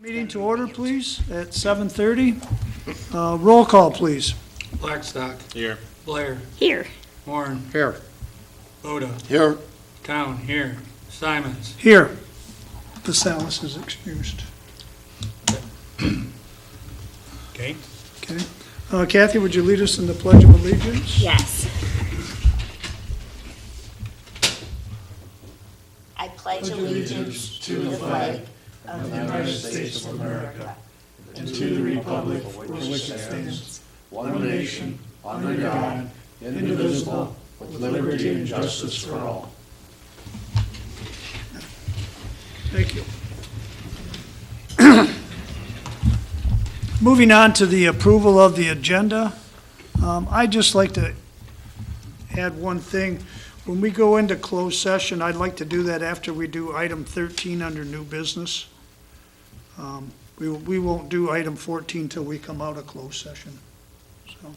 Meeting to order, please, at 7:30. Roll call, please. Blackstock. Here. Blair. Here. Warren. Here. Boda. Here. Town. Here. Simons. Here. DeSalis is excused. Okay. Okay. Kathy, would you lead us in the Pledge of Allegiance? Yes. I pledge allegiance to the flag of the United States of America and to the republic for which it stands, one nation, under God, indivisible, with liberty and justice for all. Thank you. Moving on to the approval of the agenda, I'd just like to add one thing. When we go into closed session, I'd like to do that after we do item 13 under new business. We won't do item 14 till we come out of closed session. So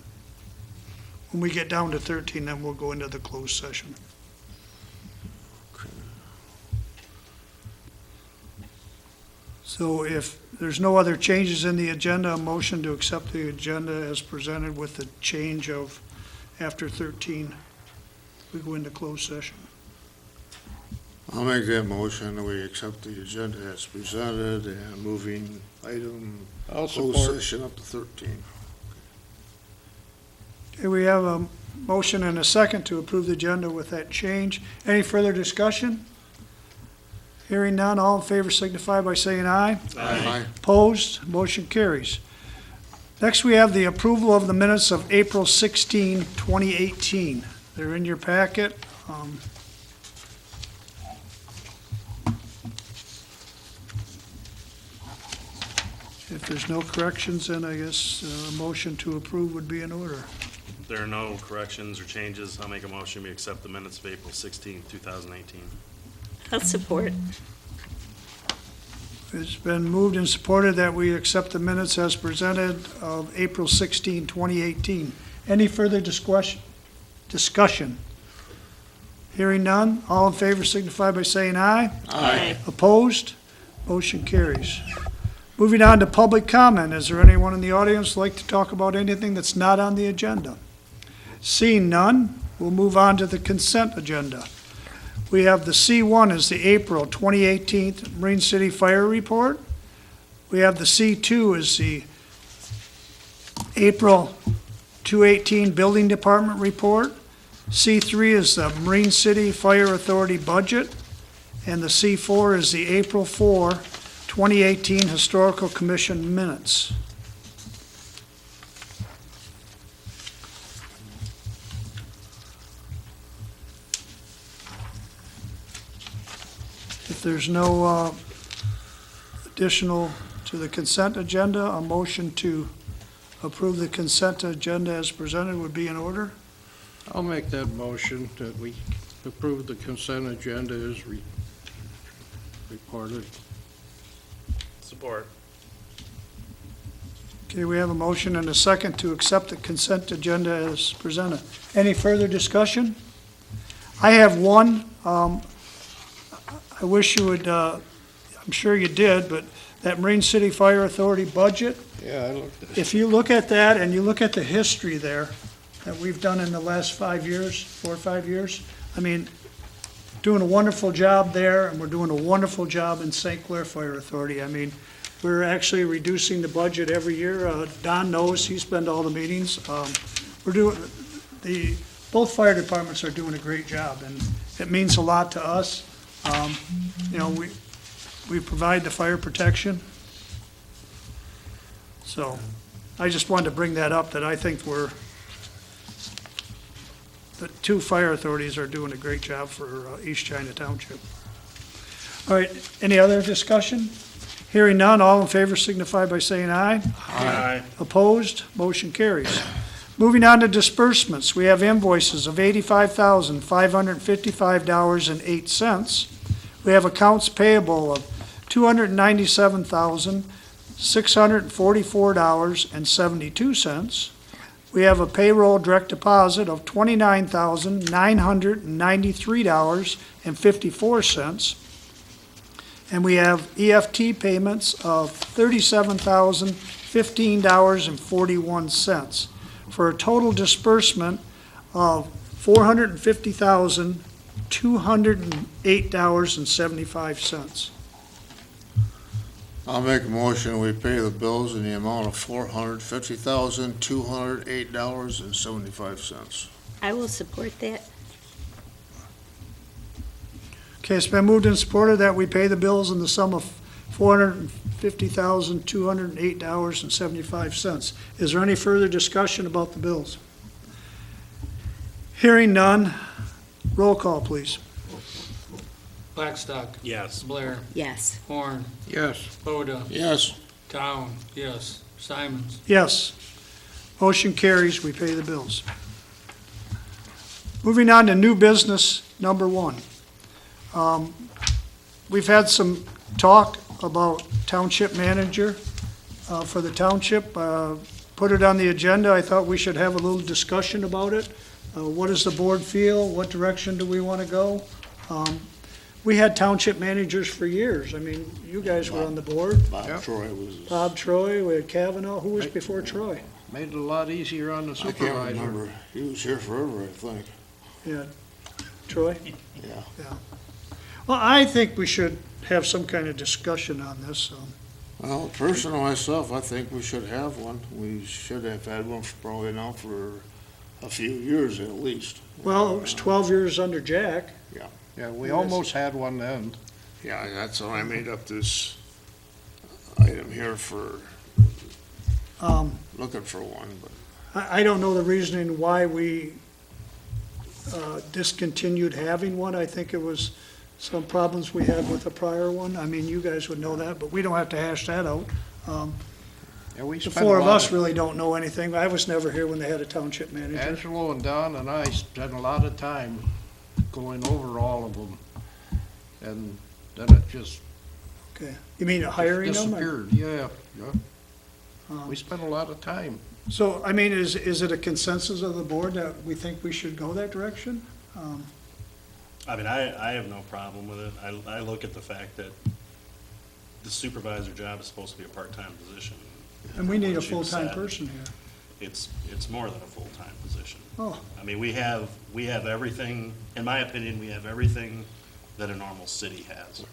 when we get down to 13, then we'll go into the closed session. So if there's no other changes in the agenda, a motion to accept the agenda as presented with the change of after 13, we go into closed session. I'll make that motion that we accept the agenda as presented and moving item closed session up to 13. Okay, we have a motion and a second to approve the agenda with that change. Any further discussion? Hearing none, all in favor signify by saying aye. Aye. Opposed, motion carries. Next, we have the approval of the minutes of April 16, 2018. They're in your packet. If there's no corrections, then I guess a motion to approve would be in order. If there are no corrections or changes, I'll make a motion we accept the minutes of April 16, 2018. I'll support. It's been moved and supported that we accept the minutes as presented of April 16, 2018. Any further discussion? Hearing none, all in favor signify by saying aye. Aye. Opposed? Motion carries. Moving on to public comment. Is there anyone in the audience like to talk about anything that's not on the agenda? Seeing none, we'll move on to the consent agenda. We have the C1 is the April 2018 Marine City Fire Report. We have the C2 is the April 2018 Building Department Report. C3 is the Marine City Fire Authority Budget. And the C4 is the April 4, 2018 Historical Commission Minutes. If there's no additional to the consent agenda, a motion to approve the consent agenda as presented would be in order. I'll make that motion that we approve the consent agenda as reported. Support. Okay, we have a motion and a second to accept the consent agenda as presented. Any further discussion? I have one. I wish you would, I'm sure you did, but that Marine City Fire Authority budget, Yeah, I looked at it. if you look at that and you look at the history there that we've done in the last 5 years, 4 or 5 years, I mean, doing a wonderful job there, and we're doing a wonderful job in St. Clair Fire Authority. I mean, we're actually reducing the budget every year. Don knows, he's been to all the meetings. We're doing, both fire departments are doing a great job, and it means a lot to us. You know, we provide the fire protection. So I just wanted to bring that up, that I think the two fire authorities are doing a great job for East China Township. All right, any other discussion? Hearing none, all in favor signify by saying aye. Aye. Opposed, motion carries. Moving on to disbursements, we have invoices of $85,555.08. We have accounts payable of $297,644.72. We have a payroll direct deposit of $29,993.54. And we have EFT payments of $37,015.41 for a total disbursement of $450,208.75. I'll make a motion, we pay the bills in the amount of $450,208.75. I will support that. Okay, it's been moved and supported that we pay the bills in the sum of $450,208.75. Is there any further discussion about the bills? Hearing none, roll call, please. Blackstock, Yes. Blair, Yes. Horn, Yes. Boda, Yes. Town, yes, Simons. Yes. Motion carries, we pay the bills. Moving on to new business number one. We've had some talk about township manager for the township. Put it on the agenda. I thought we should have a little discussion about it. What does the board feel? What direction do we want to go? We had township managers for years. I mean, you guys were on the board. Bob Yep. Troy was, Bob Troy, we had Kavanaugh. Who was before Troy? Made it a lot easier on the I can't supervisor. remember, he was here forever, I think. Yeah, Troy? Yeah. Well, I think we should have some kind of discussion on this. Well, personally, myself, I think we should have one. We should have had one for probably now for a few years at least. Well, it was 12 years under Jack. Yeah, we almost had one then. Yeah, that's how I made up this item here for looking for one, but I don't know the reasoning why we discontinued having one. I think it was some problems we had with the prior one. I mean, you guys would know that, but we don't have to hash that out. Yeah, we The spent four a of lot us really don't know anything. I was never here when they had a township manager. Angelo and Don and I spent a lot of time going over all of them. And then it just Okay. You mean hiring them? or- disappeared. Yeah. Um, We spent a lot of time. So, I mean, is it a consensus of the board that we think we should go that direction? I mean, I have no problem with it. I look at the fact that the supervisor job is supposed to be a part-time position. And we need a What you full-time said, person here. It's more than a full-time position. Oh, I mean, we have everything, in my opinion, we have everything that a normal city has.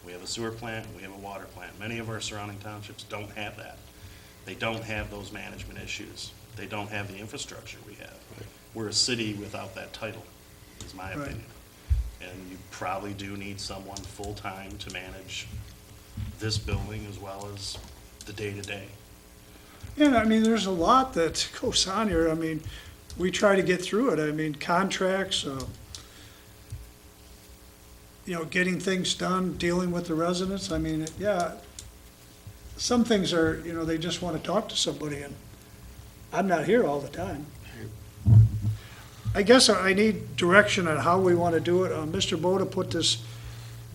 We have a sewer plant, we have a water plant. Many of our surrounding townships don't have that. They don't have those management issues. They don't have the infrastructure we have. We're a city without that title, is my Right. opinion. And you probably do need someone full-time to manage this building as well as the day-to-day. yeah, I mean, there's a lot that goes on here. I mean, we try to get through it. I mean, contracts, getting things done, dealing with the residents. I mean, yeah, some things are, they just want to talk to somebody, and I'm not here all the time. I guess I need direction on how we want to do it. Mr. Boda put this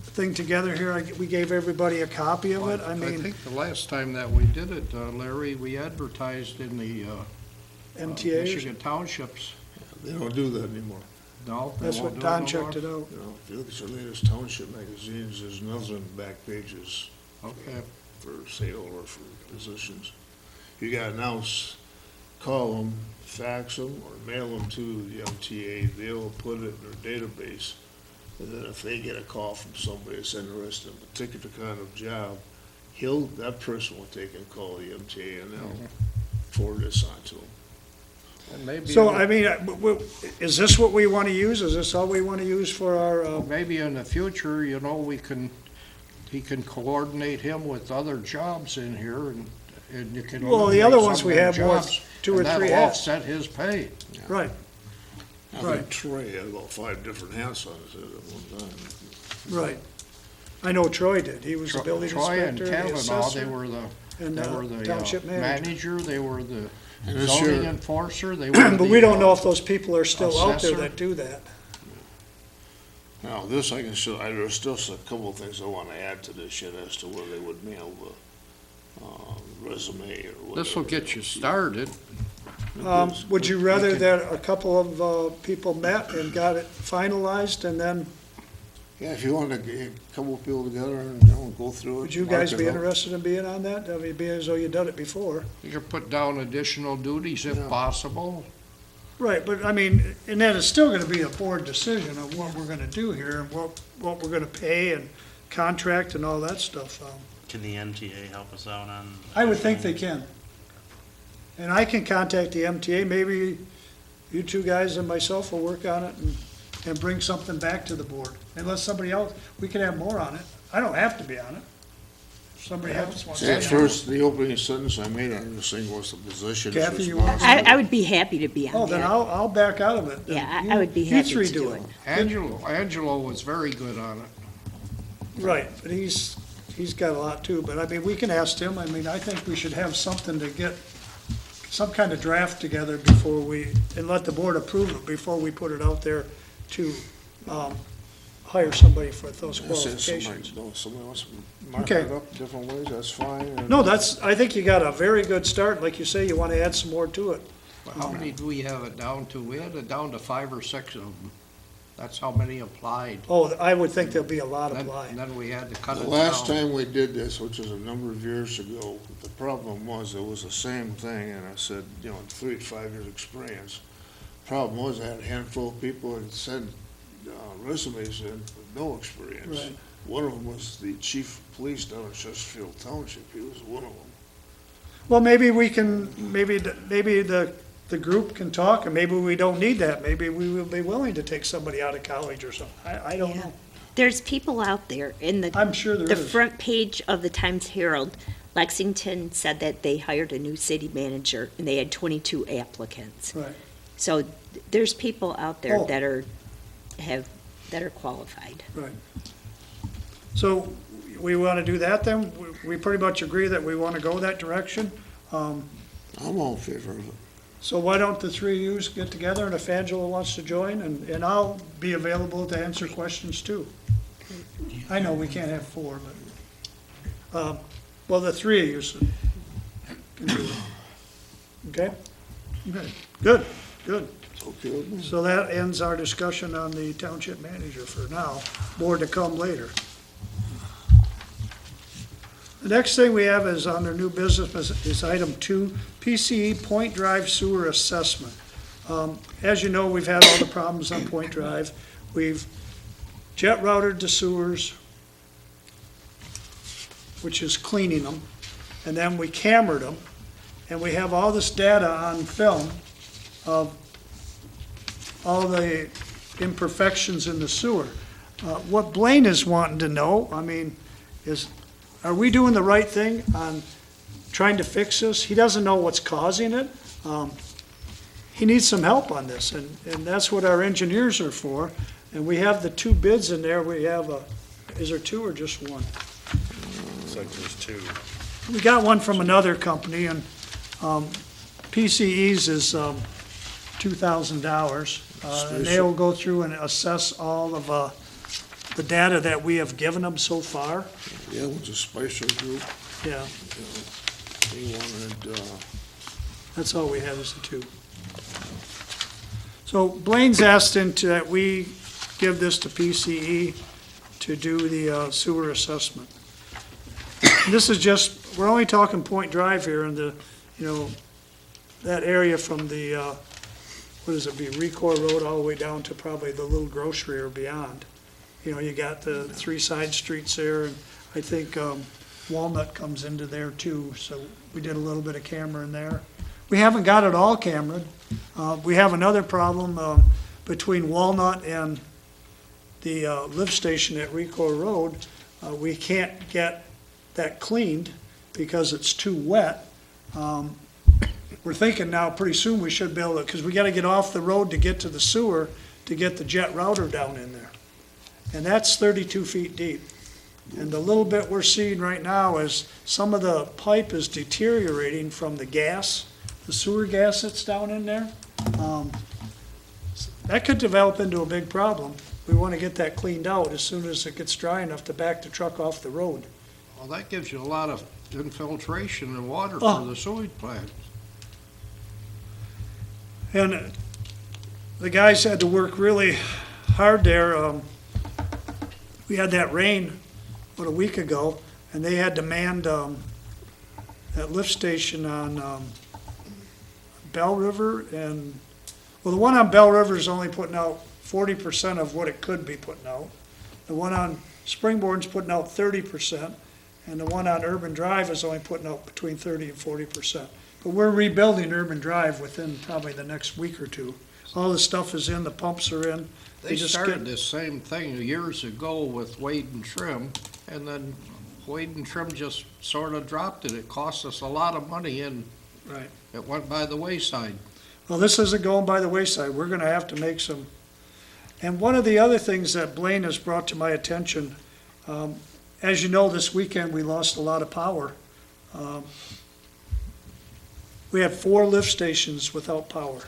thing together here. We gave everybody a copy of it. I I mean, think the last time that we did it, Larry, we advertised in the MTA, Michigan Townships. they don't do that anymore. No, they that's won't what do it Don no checked more? it out. If you look at your latest township magazines, there's nothing back pages Okay. for sale or for positions. You gotta announce, call them, fax them, or mail them to the MTA. They'll put it in their database. And then if they get a call from somebody that's interested in a particular kind of job, that person will take and call the MTA and they'll forward this on to them. And maybe, So, I mean, is this what we want to use? Is this all we want to use for our, maybe in the future, he can coordinate him with other jobs in here and you can. Well, the other eliminate ones some we of them have more, jobs, 2 or and 3 that'll hats. offset his pay. Right, I Right. think Troy had about 5 different hats on his head at one time. right. I know Troy did. He was the building Troy and inspector, the Kavanaugh, they assessor, were the and township manager. manager, they were the And this zoning year- enforcer, they were But we don't know if those people are still out there assessor. that do that. Now, this I can show, there's still a couple of things I want to add to this yet as to where they would mail the resume or whatever. This will get you started. Would you rather that a couple of people met and got it finalized and then Yeah, if you want to get a couple people together and, go through it. Would you mark guys it be up. interested in being on that? I mean, being as though you've done it before. You could put down additional duties if Yeah. possible. Right, but I mean, and then it's still gonna be a board decision of what we're gonna do here and what we're gonna pay and contract and all that stuff. Can the MTA help us out on? I would think they can. And I can contact the MTA, maybe you two guys and myself will work on it and bring something back to the board. Unless somebody else, we can have more on it. I don't have to be on it. If somebody else wants to. See, be at on it. first, the opening sentence I made on this thing was the position. is Kathy, you want responsible. I would be happy to be Oh, on then that. I'll back out of it. Yeah, You- I would be you happy three to do do it. it. Angelo was very good on it. Right, but he's got a lot too, but I mean, we can ask him, I mean, I think we should have something to get, some kind of draft together before we, and let the board approve it before we put it out there to, hire somebody for those I said qualifications. somebody wants to mark Okay. it up different ways, that's fine. and- No, I think you got a very good start, like you say, you wanna add some more to it. How many do we have it down to? We had it down to 5 or 6 of them. That's how many applied. Oh, I would think there'll be a lot And applied. then we had to cut The it last down. time we did this, which was a number of years ago, the problem was, it was the same thing, and I said, 3 to 5 years experience. Problem was, I had a handful of people that sent resumes in with no experience. Right. One of them was the chief of police down in Chesterfield Township, he was one of them. Well, maybe we can, maybe the group can talk, and maybe we don't need that. Maybe we will be willing to take somebody out of college or something. I don't Yeah. know. There's people out there in the I'm sure there the is. front page of the Times Herald. Lexington said that they hired a new city manager and they had 22 applicants. Right. So there's people out there Oh. that are qualified. So we want to do that then? We pretty much agree that we want to go that direction. I'm all in favor of it. So why don't the three of you get together, and if Angela wants to join, and I'll be available to answer questions too. I know we can't have four, but, well, the three of you can do it. Okay? Okay. Good, good. It's okay with me. So that ends our discussion on the township manager for now. More to come later. The next thing we have is under new business is item 2, PCE Point Drive Sewer Assessment. As you know, we've had all the problems on Point Drive. We've jet routed the sewers, which is cleaning them, and then we cambered them, and we have all this data on film of all the imperfections in the sewer. What Blaine is wanting to know, I mean, is, are we doing the right thing on trying to fix this? He doesn't know what's causing it. He needs some help on this, and that's what our engineers are for. And we have the 2 bids in there. We have is there 2 or just 1? Looks like there's 2. We got one from another company, and PCE's is $2,000. And they will go through and assess all of the data that we have given them so far. Yeah, with the Spicer Group, Yeah, they wanted, that's all we have is the 2. So Blaine's asked that we give this to PCE to do the sewer assessment. And this is just, we're only talking Point Drive here, and that area from the, what is it, be Recor Road all the way down to probably the little grocery or beyond. You got the 3 side streets there, and I think Walnut comes into there too, so we did a little bit of camera in there. We haven't got it all cameraed. We have another problem between Walnut and the lift station at Recor Road. We can't get that cleaned because it's too wet. We're thinking now pretty soon we should be able to, because we got to get off the road to get to the sewer to get the jet router down in there. And that's 32 feet deep. And the little bit we're seeing right now is some of the pipe is deteriorating from the gas, the sewer gas that's down in there. That could develop into a big problem. We want to get that cleaned out as soon as it gets dry enough to back the truck off the road. Well, that gives you a lot of infiltration and water Oh. for the sewage plant. And the guys had to work really hard there. we had that rain about a week ago, and they had to man, that lift station on, Bell River and, well, the one on Bell River is only putting out 40% of what it could be putting out. The one on Springborn's putting out 30%, and the one on Urban Drive is only putting out between 30 and 40%. But we're rebuilding Urban Drive within probably the next week or two. All the stuff is in, the pumps are in. They just started get- this same thing years ago with Wade and Trim, and then Wade and Trim just sort of dropped it. It cost us a lot of money, and Right. it went by the wayside. Well, this isn't going by the wayside. We're gonna have to make some, and one of the other things that Blaine has brought to my attention, as you know, this weekend, we lost a lot of power. We had 4 lift stations without power.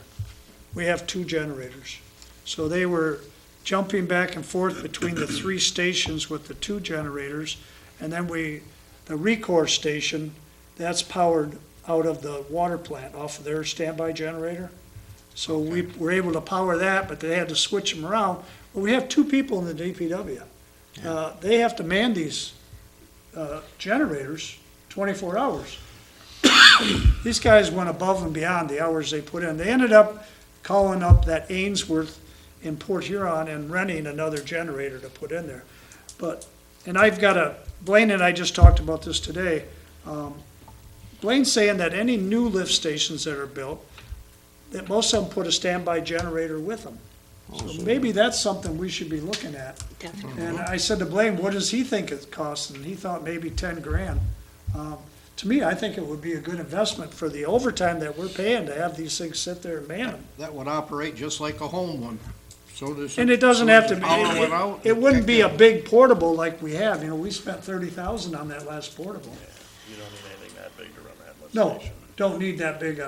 We have 2 generators. So they were jumping back and forth between the 3 stations with the 2 generators. And then the Recor station, that's powered out of the water plant, off of their standby generator. So we were able to power that, but they had to switch them around. Well, we have 2 people in the DPW. They have to man these generators 24 hours. These guys went above and beyond the hours they put in. They ended up calling up that Ainsworth in Port Huron and renting another generator to put in there. But, and Blaine and I just talked about this today. Blaine's saying that any new lift stations that are built, that most of them put a standby generator with them. So maybe that's something we should be looking at. Definitely. And I said to Blaine, what does he think it costs? And he thought maybe 10 grand. To me, I think it would be a good investment for the overtime that we're paying to have these things sit there and man them. That would operate just like a home one. And it doesn't have to be, Power went out. it wouldn't be a big portable like we have. You know, we spent 30,000 on that last portable. You don't need anything that big to run that lift No, station. don't need that big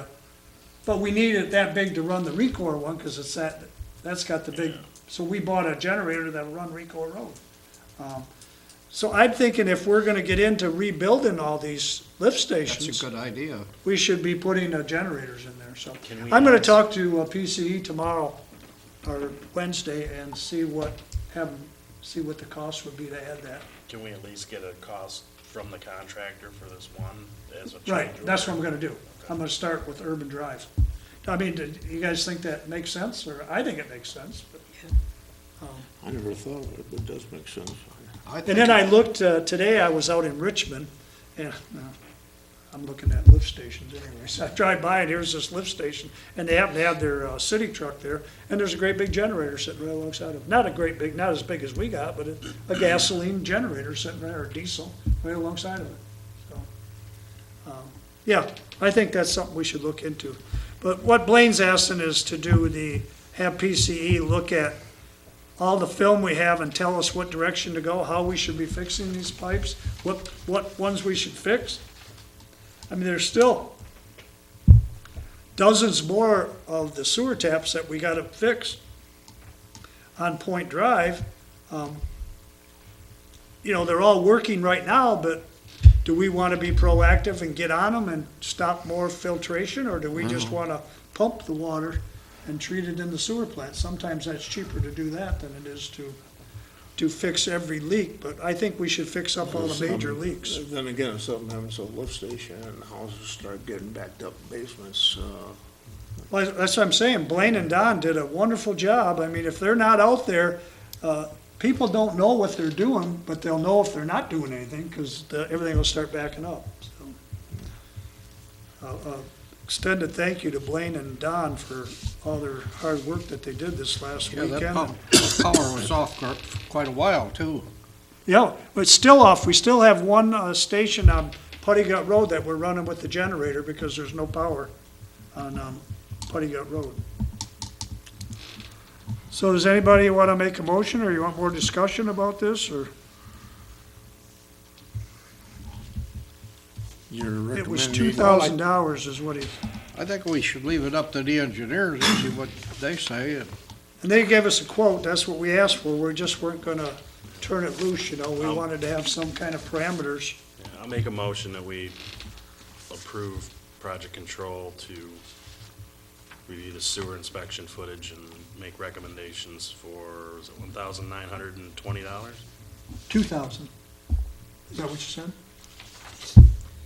but we need it that big to run the Recor one, because that's got the big, so we bought a generator that'll run Recor Road. So I'm thinking if we're gonna get into rebuilding all these lift That's stations, a good idea. we should be putting generators in there, so. Can we I'm gonna ask- talk to PCE tomorrow, or Wednesday, and see what the cost would be to add that. Can we at least get a cost from the contractor for this one as a change Right, that's what I'm order? gonna do. I'm gonna start with Urban Drive. I mean, do you guys think that makes sense, or I think it makes sense, but. I never thought of it, but it does make sense. And then I looked, today I was out in Richmond, and I'm looking at lift stations anyway. So I drive by and here's this lift station, and they happen to have their city truck there, and there's a great big generator sitting right alongside of it. Not as big as we got, but a gasoline generator sitting right, or diesel, right alongside of it. So, yeah, I think that's something we should look into. But what Blaine's asking is to have PCE look at all the film we have and tell us what direction to go, how we should be fixing these pipes, what ones we should fix. I mean, there's still dozens more of the sewer taps that we gotta fix on Point Drive. You know, they're all working right now, but do we wanna be proactive and get on them and stop more filtration, or do we just wanna pump the water and treat it in the sewer plant? Sometimes that's cheaper to do that than it is to fix every leak, but I think we should fix up all the major leaks. Then again, if something happens to a lift station and houses start getting backed up basements, Well, that's what I'm saying. Blaine and Don did a wonderful job. I mean, if they're not out there, people don't know what they're doing, but they'll know if they're not doing anything, because everything will start backing up. So, extended thank you to Blaine and Don for all their hard work that they did this last Yeah, that weekend. power was off for quite a while, too. Yeah, but it's still off. We still have one station on Putty Gut Road that we're running with the generator because there's no power on Putty Gut Road. So does anybody want to make a motion, or you want more discussion about this, or? you're It was recommending. $2,000 is what he, I think we should leave it up to the engineers and see what they say. and they gave us a quote. That's what we asked for. We just weren't going to turn it loose, you know. We wanted to have some kind of parameters. Yeah, I'll make a motion that we approve project control to review the sewer inspection footage and make recommendations for, is it $1,920? 2,000. Is that what you said?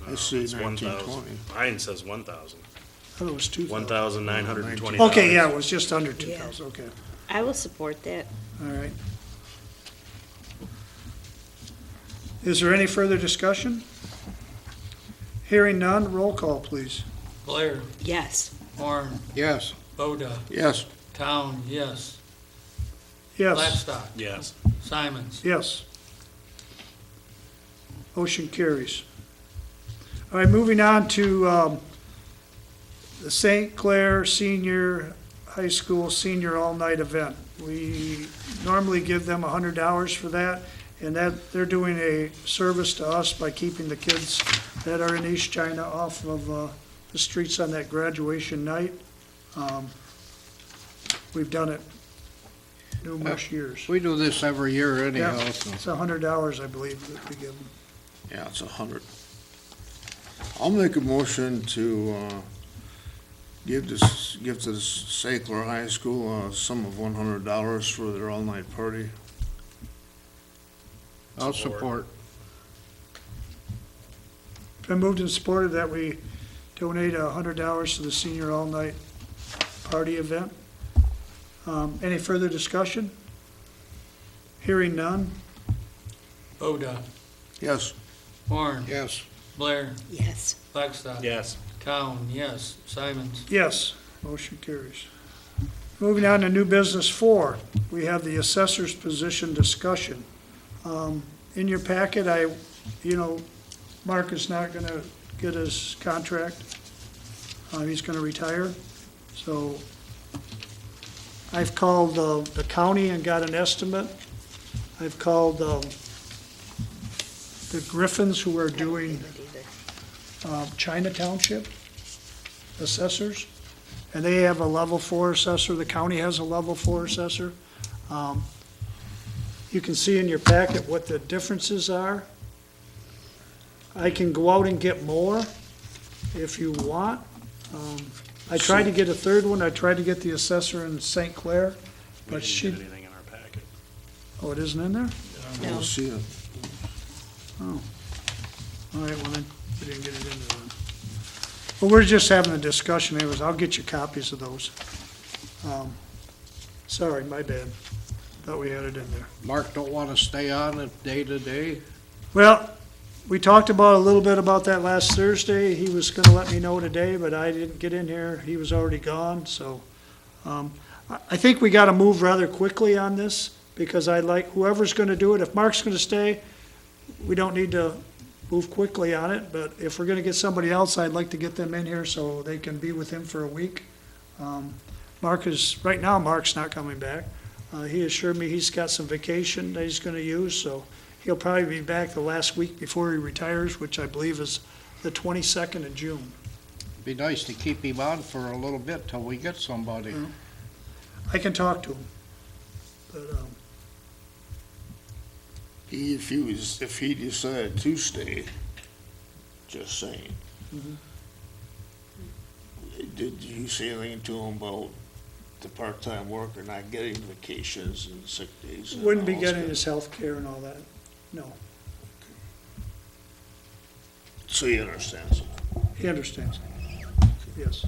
I see It's 1,000. 1920. Mine says 1,000. I thought it was 2,000. $1,920. Okay, yeah, it was just under 2,000, okay, I will support that. all right. Is there any further discussion? Hearing none, roll call, please. Blair, Yes. Horn, Yes. Boda, Yes. Town, yes. Yes, Blackstock, Yes. Simons. yes. Motion carries. All right, moving on to the St. Clair Senior High School Senior All-Night Event. We normally give them $100 for that, and that, they're doing a service to us by keeping the kids that are in East China off of the streets on that graduation night. We've done it numerous years. We do this every year anyhow, Yeah, so. it's $100, I believe, that we give them. Yeah, it's 100. I'll make a motion to give to the St. Clair High School a sum of $100 for their all-night party. I'll support. Been moved and supported that we donate $100 to the senior all-night party event. Any further discussion? Hearing none, Boda, Yes. Horn, Yes. Blair, Yes. Blackstock. Yes. Town, yes. Simons. yes, motion carries. Moving on to new business 4, we have the assessor's position discussion. In your packet, Mark is not gonna get his contract. He's gonna retire, so I've called the county and got an estimate. I've called the Griffins who are doing China Township assessors, and they have a level 4 assessor. The county has a level 4 assessor. You can see in your packet what the differences are. I can go out and get more if you want. I tried to get a third one. I tried to get the assessor in St. Clair, We but didn't she, get anything in our packet. oh, it isn't in there? I don't see it. Oh. All right, well then, we didn't get it in there then. Well, we're just having a discussion anyways. I'll get you copies of those. Sorry, my bad. Thought we had it in there. Mark don't want to stay on it day to day. Well, we talked about a little bit about that last Thursday. He was gonna let me know today, but I didn't get in here. He was already gone, so. I think we gotta move rather quickly on this, because I like whoever's gonna do it. If Mark's gonna stay, we don't need to move quickly on it, but if we're gonna get somebody else, I'd like to get them in here so they can be with him for a week. Right now, Mark's not coming back. He assured me he's got some vacation that he's gonna use, so he'll probably be back the last week before he retires, which I believe is the 22nd of June. Be nice to keep him on for a little bit till we get somebody. Yeah. I can talk to him, but, If he decided to stay, just saying. Mhm. Did you say anything to him about the part-time worker not getting vacations and sick days? and wouldn't be all getting that? his health care and all that, no. So he understands. He understands, yes.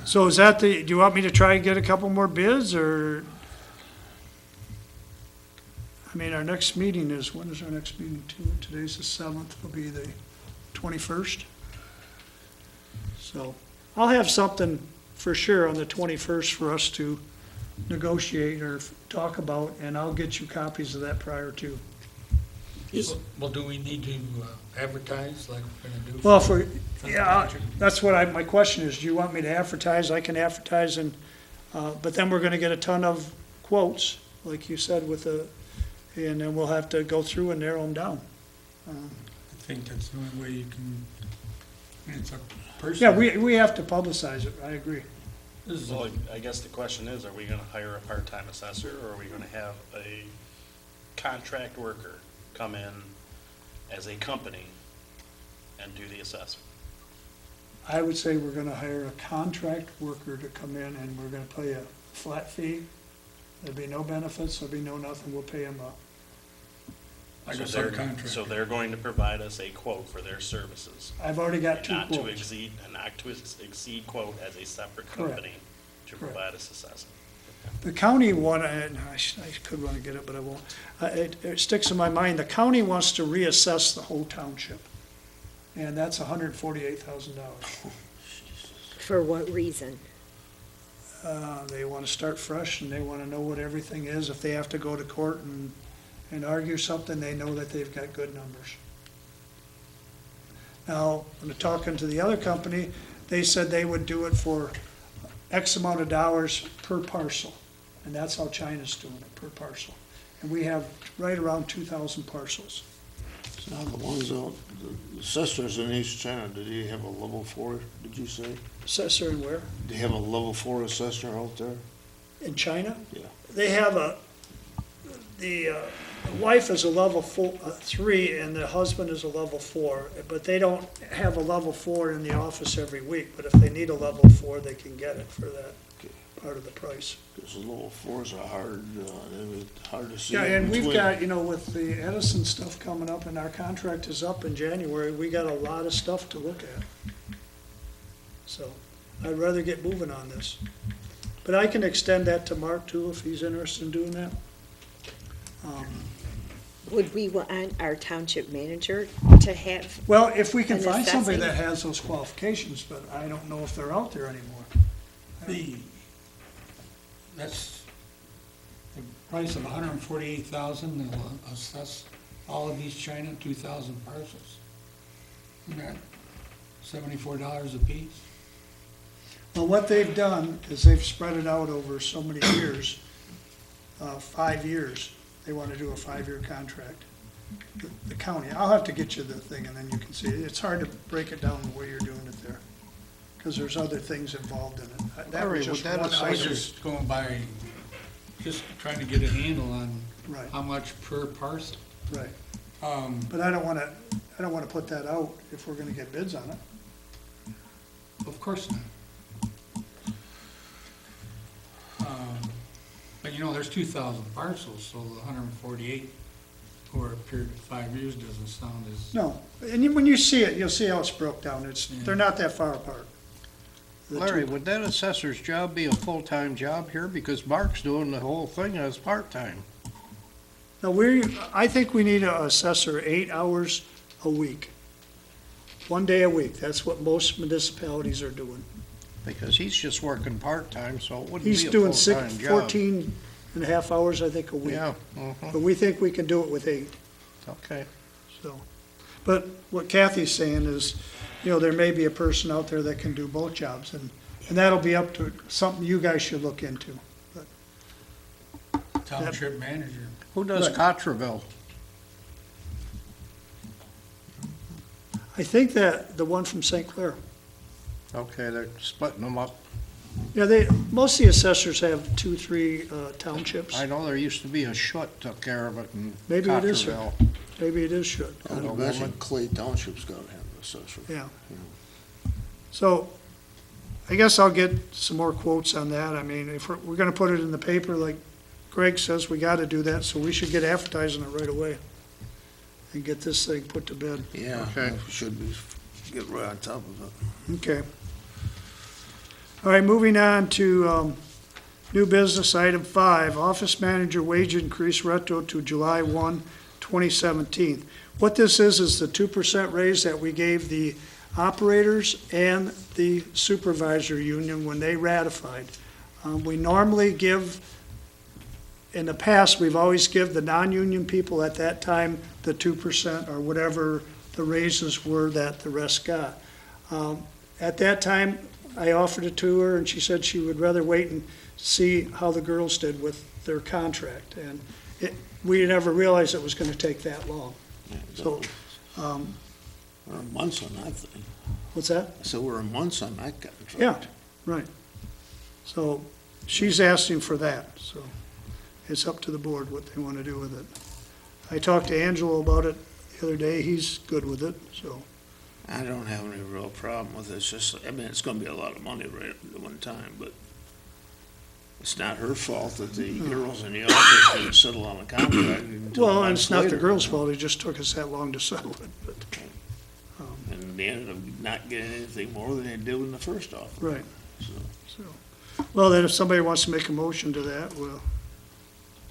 So is that do you want me to try and get a couple more bids, or? I mean, our next meeting is, when is our next meeting? Today's the 7th, it'll be the 21st. So I'll have something for sure on the 21st for us to negotiate or talk about, and I'll get you copies of that prior to. Well, do we need to advertise like we're gonna do? Well, for the yeah, contract? that's what my question is, do you want me to advertise? I can advertise and, but then we're gonna get a ton of quotes, like you said, and then we'll have to go through and narrow them down. I think that's the only way you can, I mean, it's a person. Yeah, we have to publicize it, I agree. This is Well, I guess the question is, are we gonna hire a part-time assessor, or are we gonna have a contract worker come in as a company and do the assessment? I would say we're gonna hire a contract worker to come in, and we're gonna pay a flat fee There'd be no benefits, there'll be no nothing, we'll pay them up. Like a So they're- subcontractor. So they're going to provide us a quote for their services. I've already got And two not to quotes. exceed, and not to exceed quote as a separate Correct. company to Correct. provide us assessment. The county one, and I could want to get it, but I won't. It sticks in my mind, the county wants to reassess the whole township. And that's $148,000. For what reason? They want to start fresh and they want to know what everything is. If they have to go to court and argue something, they know that they've got good numbers. Now, when talking to the other company, they said they would do it for X amount of dollars per parcel. And that's how China's doing it, per parcel. And we have right around 2,000 parcels. Now, the ones out, the assessors in East China, did he have a level 4, did you say? Assessor in where? Did he have a level 4 assessor out there? In China? Yeah. They have the wife is a level 3 and the husband is a level 4, but they don't have a level 4 in the office every week, but if they need a level 4, they can get it for that part of the price. Because the level 4s are hard, hard to see. Yeah, in and we've between. got, with the Edison stuff coming up and our contract is up in January, we got a lot of stuff to look at. So I'd rather get moving on this. But I can extend that to Mark too, if he's interested in doing that. Would we want our township manager to have, Well, if we can An find somebody assessing? that has those qualifications, but I don't know if they're out there anymore. That's the price of $148,000, they'll assess all of East China, 2,000 parcels. Isn't that $74 apiece? Well, what they've done is they've spread it out over so many years, 5 years. They want to do a 5-year contract. The county, I'll have to get you the thing and then you can see it. It's hard to break it down the way you're doing it there, because there's other things involved in it. That Larry, was would just that one assess I was item. just going by, just trying to get a handle on Right, how much per parcel. right. Um, But I don't want to put that out if we're going to get bids on it. Of course not. But there's 2,000 parcels, so the 148 over a period of 5 years doesn't sound as, No, and when you see it, you'll see how it's broke down. They're not that far apart. The Larry, two- would that assessor's job be a full-time job here? Because Mark's doing the whole thing as part-time. No, I think we need an assessor 8 hours a week. 1 day a week. That's what most municipalities are doing. Because he's just working part-time, so it wouldn't He's be a doing full-time job. 14 and a half hours, I think, a week. Yeah, But we think we can do it with 8, okay. so. But what Kathy's saying is, there may be a person out there that can do both jobs, and that'll be up to something you guys should look into. township manager. Who does Right. Cotterville? I think that the one from St. Clair. Okay, they're splitting them up. Yeah, most of the assessors have 2, 3 townships. I know there used to be a Schutt took care of it in Maybe it is, sir. Cotterville. Maybe it is should. I would imagine Clay Township's gotta have an assessor. Yeah. So, I guess I'll get some more quotes on that. I mean, if we're gonna put it in the paper, like Greg says, we gotta do that, so we should get advertising it right away and get this thing put to bed. Yeah, Okay. should be, get right on top of it. Okay. All right, moving on to new business, item 5, office manager wage increase retro to July 1, 2017. What this is the 2% raise that we gave the operators and the supervisor union when they ratified. We normally give, in the past, we've always give the non-union people at that time the 2% or whatever the raises were that the rest got. At that time, I offered it to her, and she said she would rather wait and see how the girls did with their contract. And we never realized it was gonna take that long. So, We're in months on that thing. what's that? I said, we're in months on that contract. Yeah, right. So, she's asking for that, so it's up to the board what they wanna do with it. I talked to Angelo about it the other day, he's good with it, so. I don't have any real problem with it. It's just, it's gonna be a lot of money right at one time, but it's not her fault that the girls in the office didn't settle on a contract until Well, and months it's not the later. girl's fault, it just took us that long to settle it, but, And they ended up not getting anything more than they did in the first offer, right, so. so. Well, then if somebody wants to make a motion to that, well,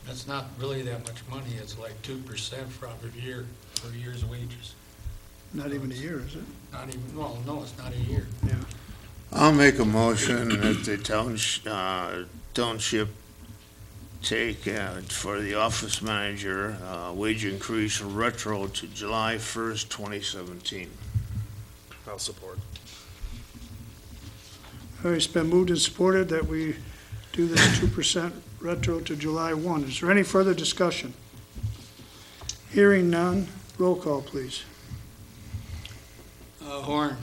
That's not really that much money, it's like 2% for a year, for a year's wages. not even a year, is it? Not even, well, no, it's not a year. Yeah. I'll make a motion that the township take for the office manager, wage increase retro to July 1st, 2017. I'll support. All right, it's been moved and supported that we do this 2% retro to July 1. Is there any further discussion? Hearing none, roll call, please. Horn,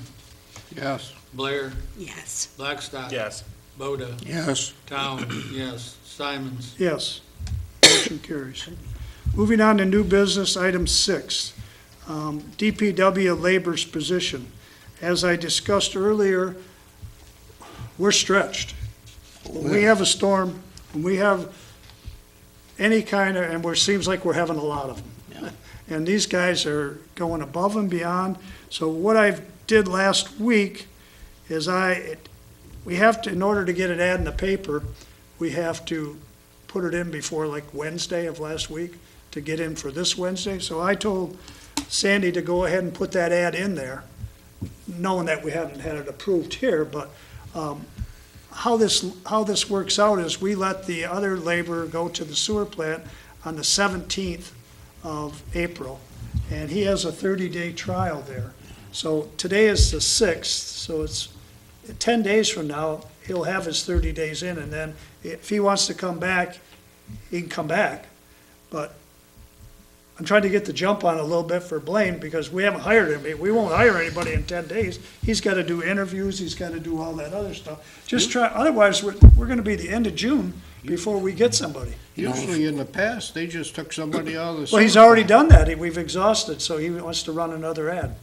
Yes. Blair, Yes. Blackstock. Yes. Boda, Yes. Town, yes, Simons. Yes. Motion carries. Moving on to new business, item 6, DPW labor's position. As I discussed earlier, we're stretched. When we have a storm, when we have any kind of, and it seems like we're having a lot of them. And these guys are going above and beyond. So what I did last week is we have to, in order to get an ad in the paper, we have to put it in before like Wednesday of last week to get in for this Wednesday. So I told Sandy to go ahead and put that ad in there, knowing that we haven't had it approved here, but how this works out is we let the other laborer go to the sewer plant on the 17th of April, and he has a 30-day trial there. So today is the 6th, so it's 10 days from now, he'll have his 30 days in, and then if he wants to come back, he can come back. But I'm trying to get the jump on a little bit for Blaine, because we haven't hired him. We won't hire anybody in 10 days. He's got to do interviews, he's got to do all that other stuff. Just try, otherwise, we're going to be the end of June before we get somebody. Usually in the past, they just took somebody out of the. Well, he's sewer already plant. done that. We've exhausted, so he wants to run another ad.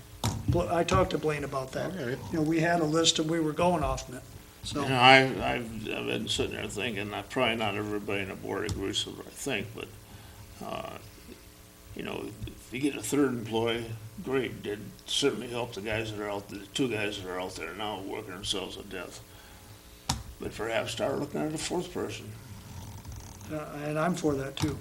I talked to Blaine about that. Okay. You know, we had a list and we were going off it, so. You know, I've been sitting there thinking, probably not everybody on the board agrees with what I think, but, you know, if you get a third employee, great, it'd certainly help the guys that are out, the two guys that are out there now working themselves to death. But perhaps start looking at a fourth person, And I'm for that too.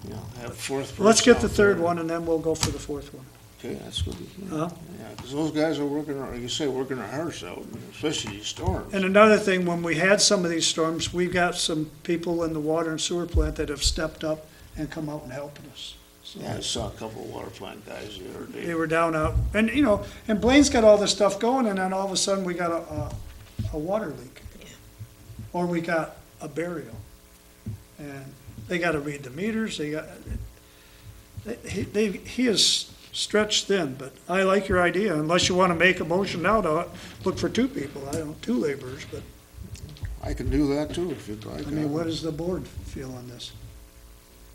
you know, have a fourth person. Let's get the out third there. one and then we'll go for the fourth one. Okay, that's good. Uh-huh. Yeah, because those guys are working, like you say, working their hearts out, especially these storms. And another thing, when we had some of these storms, we've got some people in the water and sewer plant that have stepped up and come out and helped us. So Yeah, I saw a couple of water plant guys the other they day. were down out, and you know, and Blaine's got all this stuff going, and then all of a sudden we got a water leak. Or we got a burial. And they gotta read the meters, he is stretched thin, but I like your idea, unless you wanna make a motion now to look for two people, two laborers, but, I can do that too, if you'd like. I mean, what does the board feel on this?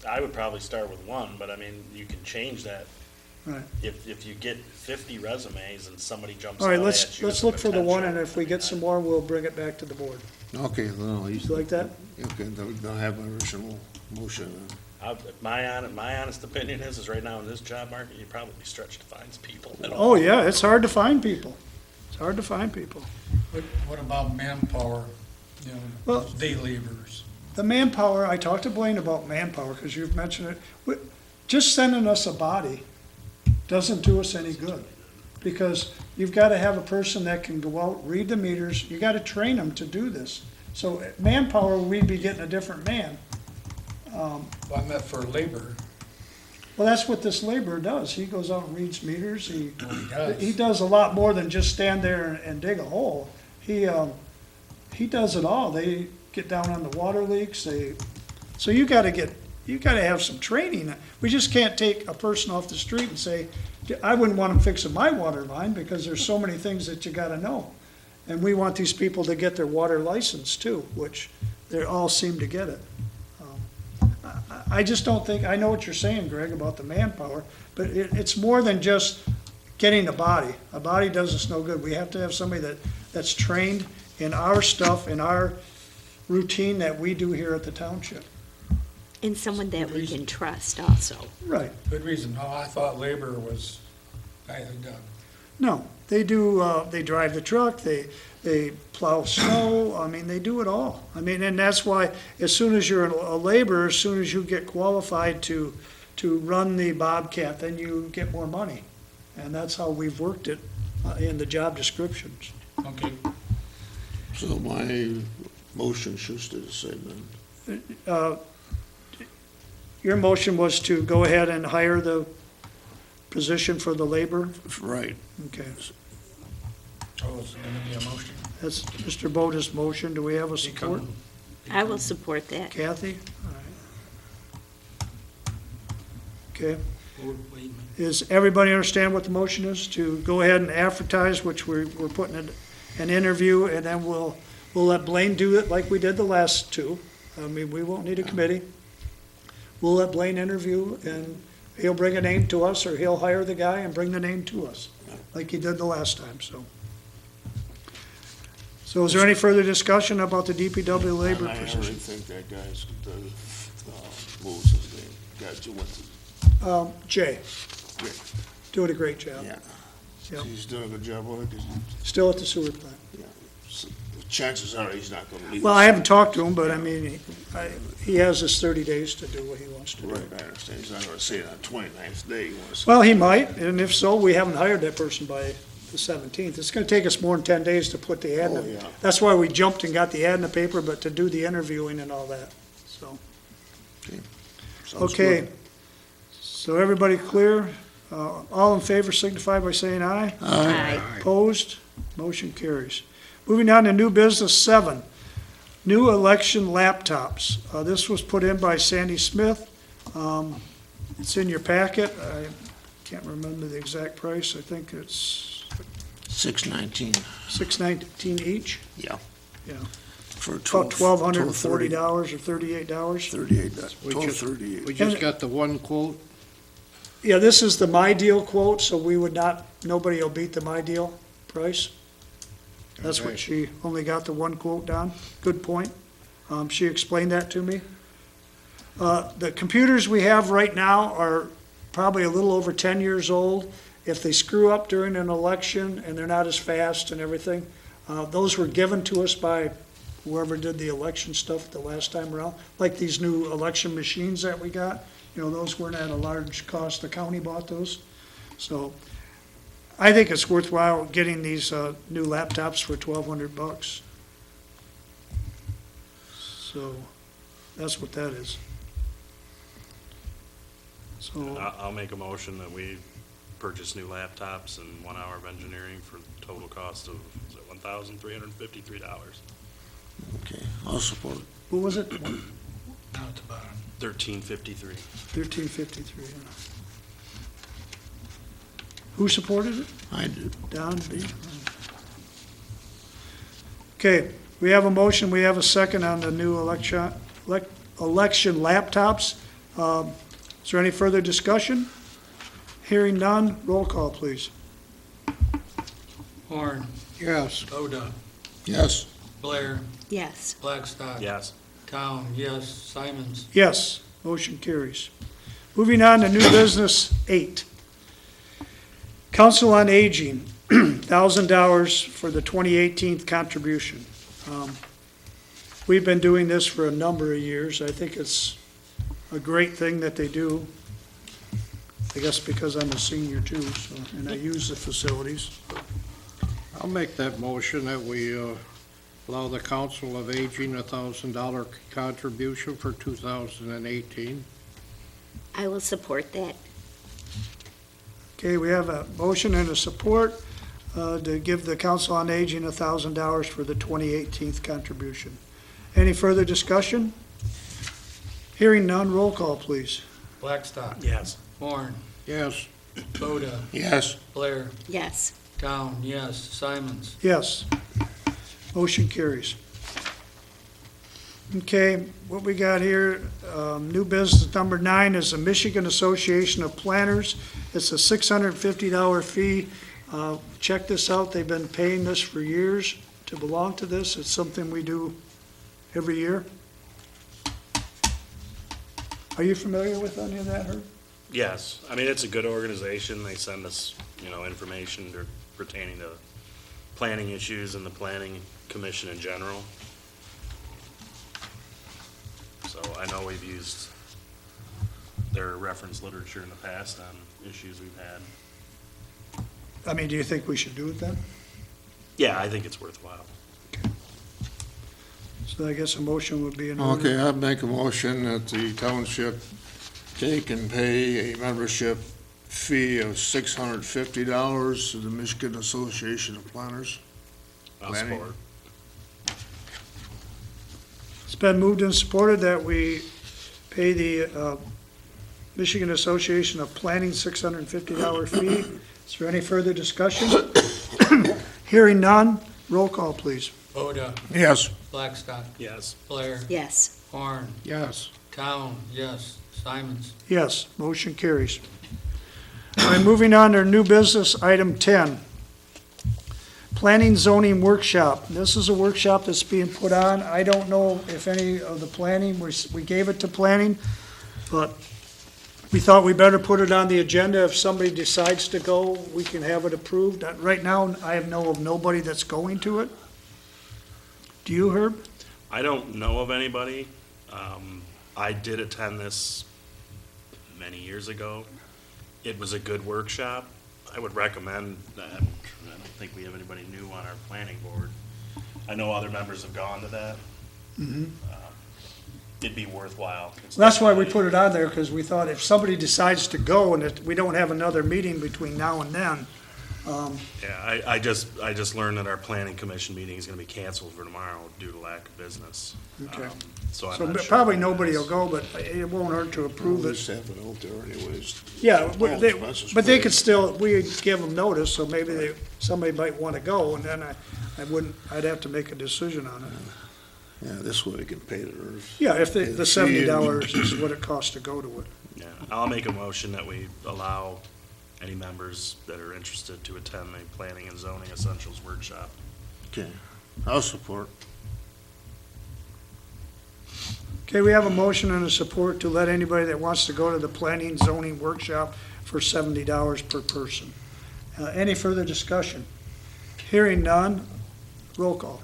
I would probably start with one, but I mean, you can change that. Right. If you get 50 resumes and somebody jumps All out right, at let's you as look for the one, and potential, if we get some more, we'll bring it back to the board. Okay, no, You like that? Okay, then we're gonna have my original motion. My honest opinion is right now in this job market, you'd probably be stretched to find people. Oh, yeah, it's hard to find people. It's hard to find people. What about manpower, you Well- know, day laborers? The manpower, I talked to Blaine about manpower, because you've mentioned it. Just sending us a body doesn't do us any good, because you've got to have a person that can go out, read the meters, you got to train them to do this. So manpower, we'd be getting a different man. Well, I meant for labor. Well, that's what this laborer does. He goes out and reads meters, Well, he he does. does a lot more than just stand there and dig a hole. He does it all. They get down on the water leaks, so you gotta have some training. We just can't take a person off the street and say, I wouldn't want them fixing my water line, because there's so many things that you gotta know. And we want these people to get their water license too, which they all seem to get it. I just don't think, I know what you're saying, Greg, about the manpower, but it's more than just getting a body. A body does us no good. We have to have somebody that's trained in our stuff, in our routine that we do here at the township. And someone that we can trust also. Right. Good reason. Oh, I thought labor was either done. No, they do, they drive the truck, they plow snow, I mean, they do it all. I mean, and that's why, as soon as you're a laborer, as soon as you get qualified to run the Bobcat, then you get more money. And that's how we've worked it in the job descriptions. Okay. So my motion should stay the same then. Your motion was to go ahead and hire the position for the labor? Right. Okay, Oh, it's gonna be a motion. that's Mr. Boda's motion. Do we have a support? I will support that. Kathy? All right. Okay. Wait a minute. Does everybody understand what the motion is? To go ahead and advertise, which we're putting an interview, and then we'll let Blaine do it like we did the last two. I mean, we won't need a committee. We'll let Blaine interview, and he'll bring a name to us, or he'll hire the guy and bring the name to us, like he did the last time, so. So is there any further discussion about the DPW labor I position? really think that guy's, what was his name? Guy who went to, Jay, Jay. doing a great job. Yeah. Yep. He's doing a good job with it, 'cause, Still at the sewer plant. yeah, so chances are he's not gonna leave. Well, us. I haven't talked to him, but I mean, he has his 30 days to do what he wants to do. Right, I understand. He's not gonna say it on 29th day. He wants, Well, he might, and if so, we haven't hired that person by the 17th. It's gonna take us more than 10 days to put the ad Oh, in. yeah. That's why we jumped and got the ad in the paper, but to do the interviewing and all that, so. sounds Okay, good. so everybody clear? All in favor signify by saying aye. Aye. Opposed? Motion carries. Moving on to new business 7, new election laptops. This was put in by Sandy Smith. It's in your packet. I can't remember the exact price. I think it's $619, $619 each, yeah. Yeah. For about $1,240 or $38. $38, We just- $1238. We just got the one quote. Yeah, this is the My Deal quote, so we would not, nobody will beat the My Deal price. That's what Okay. she only got the one quote down. Good point. She explained that to me. The computers we have right now are probably a little over 10 years old. If they screw up during an election and they're not as fast and everything, those were given to us by whoever did the election stuff the last time around, like these new election machines that we got. You know, those weren't at a large cost. The county bought those. So I think it's worthwhile getting these new laptops for $1,200. So that's what that is. So, I'll make a motion that we purchase new laptops and 1 hour of engineering for the total cost of, is it $1,353? Okay, I'll support it. what was it? Down at the bottom. $1,353. $1,353. Who supported it? I did. Don B. Okay, we have a motion, we have a second on the new election laptops. Is there any further discussion? Hearing none, roll call, please. Horn, Yes. Boda, Yes. Blair, Yes. Blackstock. Yes. Town, yes. Simons. Yes, motion carries. Moving on to new business 8. Council on Aging, $1,000 for the 2018 contribution. We've been doing this for a number of years. I think it's a great thing that they do. I guess because I'm a senior too, so, and I use the facilities. I'll make that motion that we allow the Council of Aging $1,000 contribution for 2018. I will support that. Okay, we have a motion and a support to give the Council on Aging $1,000 for the 2018 contribution. Any further discussion? Hearing none, roll call, please. Blackstock. Yes. Horn, Yes. Boda, Yes. Blair, Yes. Town, yes. Simons. Yes. Motion carries. Okay, what we got here, new business number 9 is the Michigan Association of Planners. It's a $650 fee. Check this out, they've been paying this for years to belong to this. It's something we do every year. Are you familiar with any of that, Herb? Yes, I mean, it's a good organization. They send us, information pertaining to planning issues and the planning commission in general. So I know we've used their reference literature in the past on issues we've had. I mean, do you think we should do it then? Yeah, I think it's worthwhile. So I guess a motion would be in order. Okay, I'd make a motion that the township take and pay a membership fee of $650 to the Michigan Association of Planners. I'll Planning. support. It's been moved and supported that we pay the Michigan Association of Planning $650 fee. Is there any further discussion? Hearing none, roll call, please. Oda, Yes. Blackstock, Yes. Blair, Yes. Horn, Yes. Town, yes, Simons. Yes, motion carries. All right, moving on to new business, item 10. Planning zoning workshop. This is a workshop that's being put on. I don't know if any of the planning, we gave it to planning, but we thought we better put it on the agenda. If somebody decides to go, we can have it approved. Right now, I know of nobody that's going to it. Do you, Herb? I don't know of anybody. I did attend this many years ago. It was a good workshop. I would recommend that. I don't think we have anybody new on our planning board. I know other members have gone to that. It'd be worthwhile. That's why we put it on there, because we thought if somebody decides to go and we don't have another meeting between now and then, Yeah, I just learned that our planning commission meeting is gonna be canceled for tomorrow due to lack of business. Okay. So I'm so not sure. probably when nobody that will is. go, but it won't hurt to approve We'll it. just have it out there anyways. Yeah, Well, expenses but they paid. could still, we give them notice, so maybe somebody might want to go, and then I'd have to make a decision on it. Yeah, this way we can pay the. Yeah, if pay the fee and- $70 is what it costs to go to it. Yeah, I'll make a motion that we allow any members that are interested to attend the planning and zoning essentials workshop. Okay, I'll support. Okay, we have a motion and a support to let anybody that wants to go to the planning zoning workshop for $70 per person. Any further discussion? Hearing none, roll call.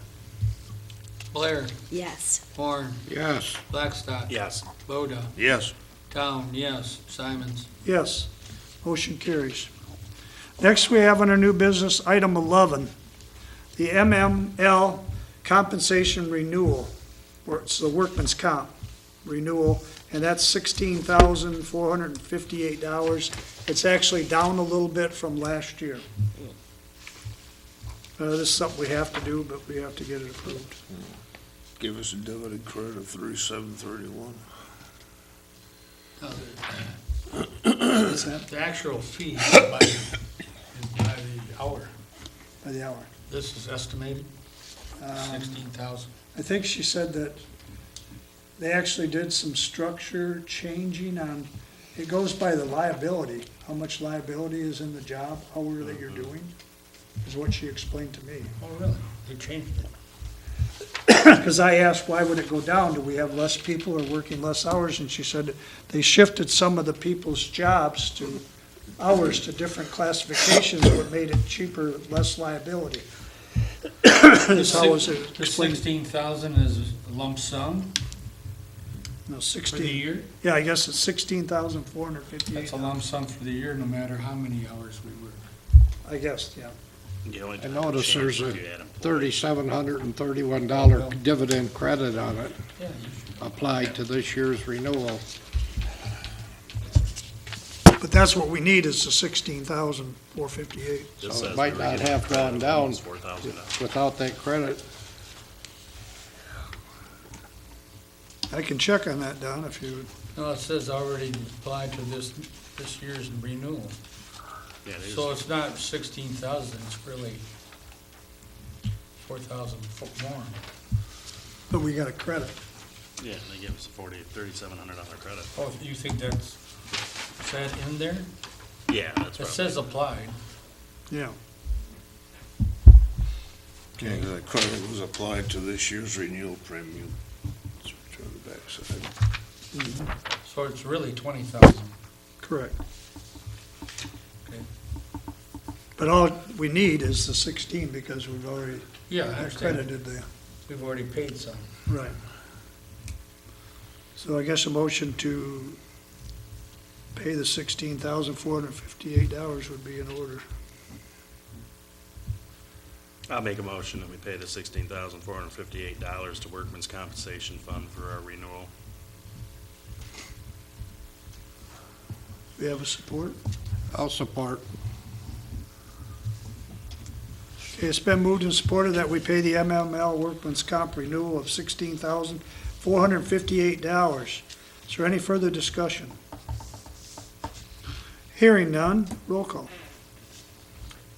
Blair, Yes. Horn, Yes. Blackstock. Yes. Boda, Yes. Town, yes, Simons. Yes, motion carries. Next, we have on our new business, item 11, the MML compensation renewal, or it's the workman's comp renewal, and that's $16,458. It's actually down a little bit from last year. This is something we have to do, but we have to get it approved. Give us a dividend credit of $37.31. What's that, The actual fee is by the hour. by the hour? This is estimated, 16,000. I think she said that they actually did some structure changing on, it goes by the liability, how much liability is in the job, hour that you're doing, is what she explained to me. Oh, really? They changed it? Because I asked, why would it go down? Do we have less people or working less hours? And she said they shifted some of the people's jobs to hours to different classifications, what made it cheaper, less liability. Is how is it The explained? 16,000 is a lump sum No, for the 16, year? yeah, I guess it's 16,458. That's a lump sum for the year, no matter how many hours we work. I guess, yeah. The only I time notice it there's changes a if you add employees. $3,731 dividend credit on it Yeah, you should. applied to this year's renewal. But that's what we need is the 16,458. This So it says might the not regular have credit gone down. is $4,000. Without that credit, I can check on that, Don, if you, No, it says already applied to this year's renewal. Yeah, it is. So it's not 16,000, it's really 4,000 more. but we got a credit. Yeah, they give us a $3,700 credit. Oh, you think that's, is that in there? Yeah, that's It right. says applied. Yeah. Okay, the credit was applied to this year's renewal premium. backside. So it's really 20,000. Correct. Okay. But all we need is the 16 because we've already Yeah, I understand. accredited the, We've already paid some. right. So I guess a motion to pay the $16,458 would be in order. I'll make a motion that we pay the $16,458 to Workman's Compensation Fund for our renewal. We have a support? I'll support. Okay, it's been moved and supported that we pay the MML Workman's Comp renewal of $16,458. Is there any further discussion? Hearing none, roll call.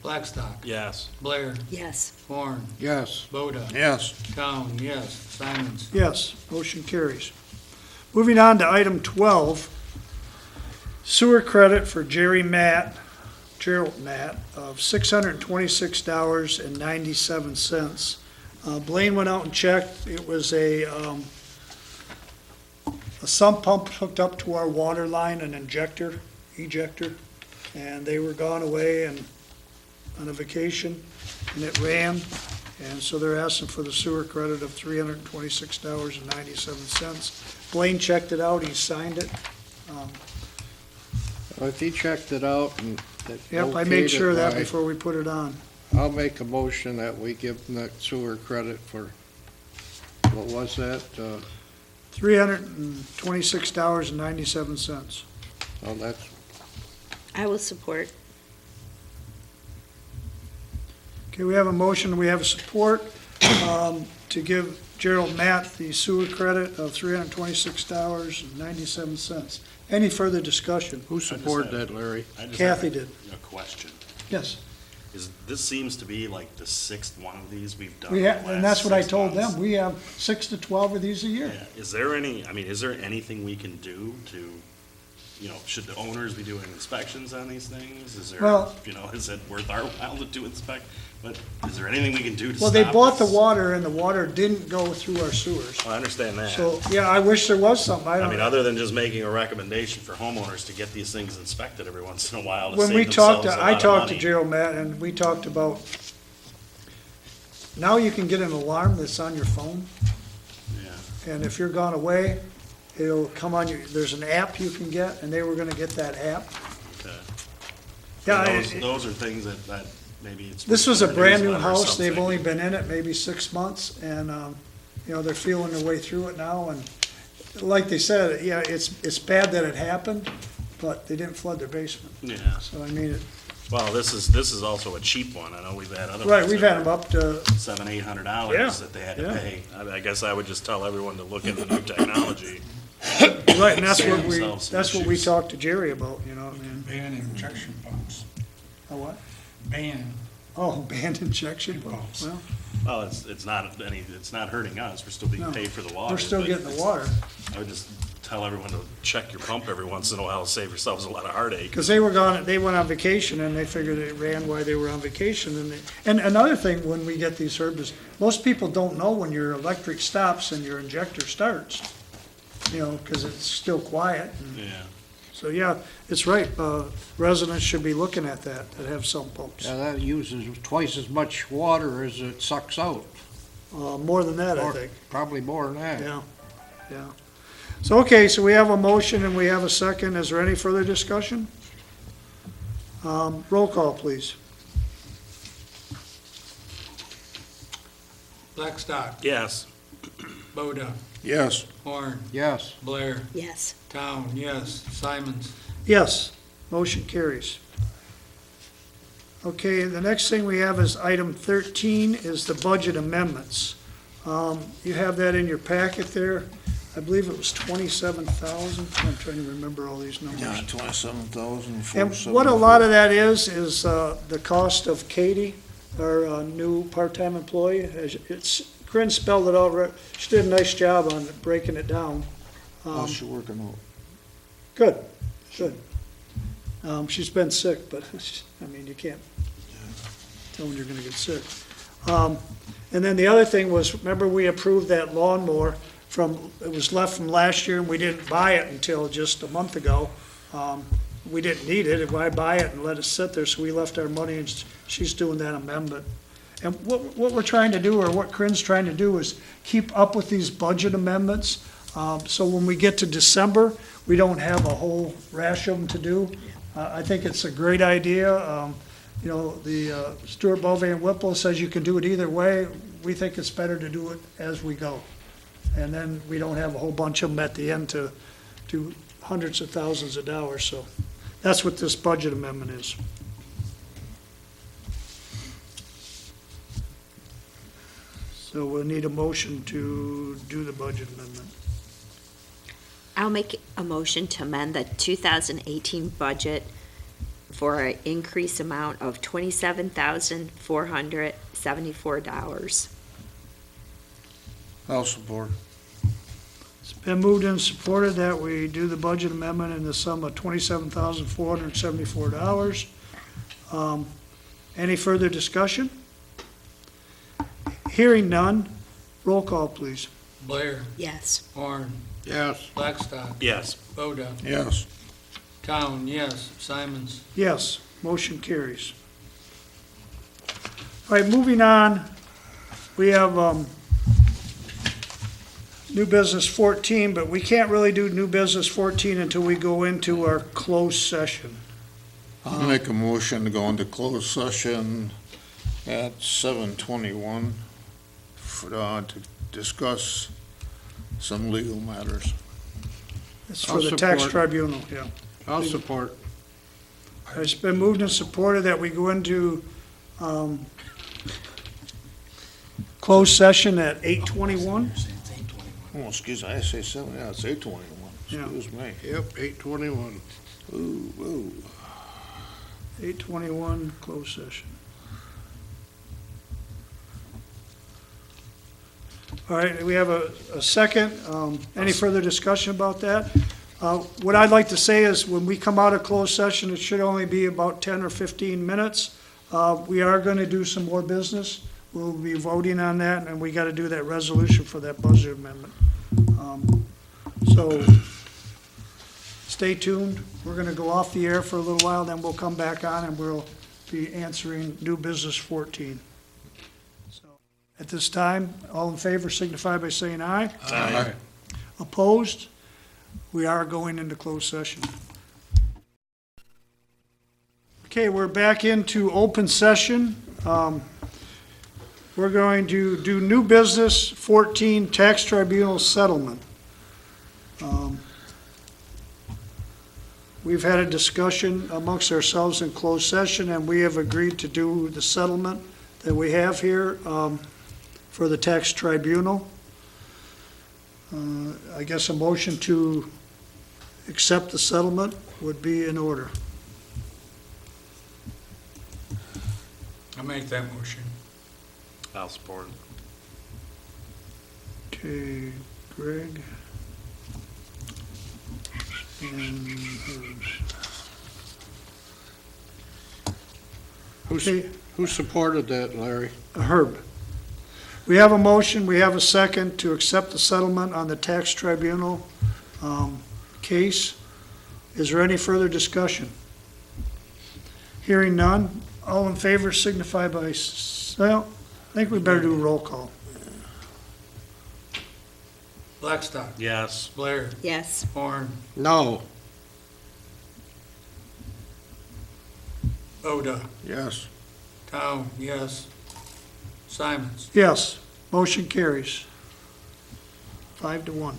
Blackstock, Yes. Blair, Yes. Horn, Yes. Boda, Yes. Town, yes, Simons. Yes, motion carries. Moving on to item 12, sewer credit for Gerald Matt, of $626.97. Blaine went out and checked. It was a sump pump hooked up to our water line, an ejector, and they were gone away and on a vacation, and it ran. And so they're asking for the sewer credit of $326.97. Blaine checked it out, he signed it. If he checked it out and that Yep, I okayed made it sure of that by- before we put it on. I'll make a motion that we give them that sewer credit for, what was that? $326.97. Oh, that's, I will support. Okay, we have a motion, we have a support to give Gerald Matt the sewer credit of $326.97. Any further discussion? who supported that, Larry? I just Kathy have did. a question. Yes, This seems to be like the sixth one of these we've done. we in the have, and last that's what I 6 told months. them. We have 6 to 12 of these a year. Yeah. Is there anything we can do to, should the owners be doing inspections on these things? Is there, Well- is it worth our while to do inspect? But is there anything we can do to Well, stop they bought the this? water and the water didn't go through our sewers. I understand that. So, yeah, I wish there was something. I I mean, don't, other than just making a recommendation for homeowners to get these things inspected every once in a while to when save we talked, themselves a I lot of talked to money. Gerald Matt and we talked about, now you can get an alarm that's on your phone. Yeah. And if you're gone away, it'll come on you, there's an app you can get, and they were gonna get that app. Okay. Yeah, Those are things that maybe it's. this was a in the brand new newsletter or house, they've something. only been in it maybe 6 months, and, they're feeling their way through it now, and like they said, yeah, it's bad that it happened, but they didn't flood their basement. Yeah, So, I mean, well, this is also a cheap one. I know we've had other ones. right, we've that had them up to, were $700-800 Yeah, that they had to yeah. pay. I guess I would just tell everyone to look into new technology. right, and that's Save what themselves some that's what we issues. talked to Jerry about, I mean, Ban injection pumps. a what? Ban. Oh, banned injection pumps, well, Well, it's not hurting us. We're still being No, paid for the water. we're still but getting the it's- water. I would just tell everyone to check your pump every once in a while to save yourselves a lot of heartache. Because they were gone, they went on vacation, and they figured it ran while they were on vacation, and another thing, when we get these herbs, is most people don't know when your electric stops and your injector starts, because it's still quiet, and Yeah. so, yeah, it's right, residents should be looking at that have sump pumps. Yeah, that uses twice as much water as it sucks out. More than that, I Or think, Probably more than that. yeah, yeah. So, okay, so we have a motion and we have a second, is there any further discussion? Roll call, please. Blackstock, Yes. Boda, Yes. Horn, Yes. Blair, Yes. Town, yes, Simons. Yes, motion carries. Okay, the next thing we have is item 13, is the budget amendments. You have that in your packet there. I believe it was 27,000. I'm trying to remember all these numbers. Yeah, 27,000, And what a lot of that is the cost of Katie, our new part-time employee. Corinne spelled it out right. She did a nice job on breaking it down. How's she working out? Good, good. She's been sick, but, I mean, you can't tell when you're gonna get sick. And then the other thing was, remember we approved that lawnmower it was left from last year, and we didn't buy it until just a month ago. We didn't need it, why buy it and let it sit there, so we left our money, and she's doing that amendment. And what we're trying to do, or what Corinne's trying to do, is keep up with these budget amendments, so when we get to December, we don't have a whole rash of them to do. I think it's a great idea. You know, the Stuart Bovee and Whipple says you can do it either way. We think it's better to do it as we go. And then we don't have a whole bunch of them at the end to do hundreds of thousands of dollars. So that's what this budget amendment is. So we'll need a motion to do the budget amendment. I'll make a motion to amend the 2018 budget for an increased amount of $27,474. I'll support. It's been moved and supported that we do the budget amendment in the sum of $27,474. Any further discussion? Hearing none, roll call, please. Blair, Yes. Horn, Yes. Blackstock, Yes. Boda, Yes. Town, yes, Simons. Yes, motion carries. All right, moving on, we have new business 14, but we can't really do new business 14 until we go into our closed session. I'll make a motion to go into closed session at 7:21 to discuss some legal matters. It's for I'll the tax support. tribunal, yeah. I'll support. It's been moved and supported that we go into closed session at 8:21. Oh, excuse me, I say 7, yeah, it's 8:21, Yeah. excuse me. Yep, 8:21. Ooh, ooh. 8:21, closed session. All right, we have a second. Any further discussion about that? What I'd like to say is, when we come out of closed session, it should only be about 10 or 15 minutes. We are going to do some more business. We'll be voting on that, and we got to do that resolution for that budget amendment. So stay tuned. We're going to go off the air for a little while, then we'll come back on, and we'll be answering new business 14. So at this time, all in favor signify by saying aye. Aye. Opposed? We are going into closed session. Okay, we're back into open session. We're going to do new business 14, tax tribunal settlement. We've had a discussion amongst ourselves in closed session, and we have agreed to do the settlement that we have here for the tax tribunal. I guess a motion to accept the settlement would be in order. I make that motion. I'll support. Okay, Greg. And Okay. Who supported that, Larry? Herb. We have a motion, we have a second to accept the settlement on the tax tribunal case. Is there any further discussion? Hearing none, all in favor signify by, well, I think we better do a roll call. Blackstock, Yes. Blair, Yes. Horn, No. Boda, Yes. Town, yes, Simons. Yes, motion carries. 5-1.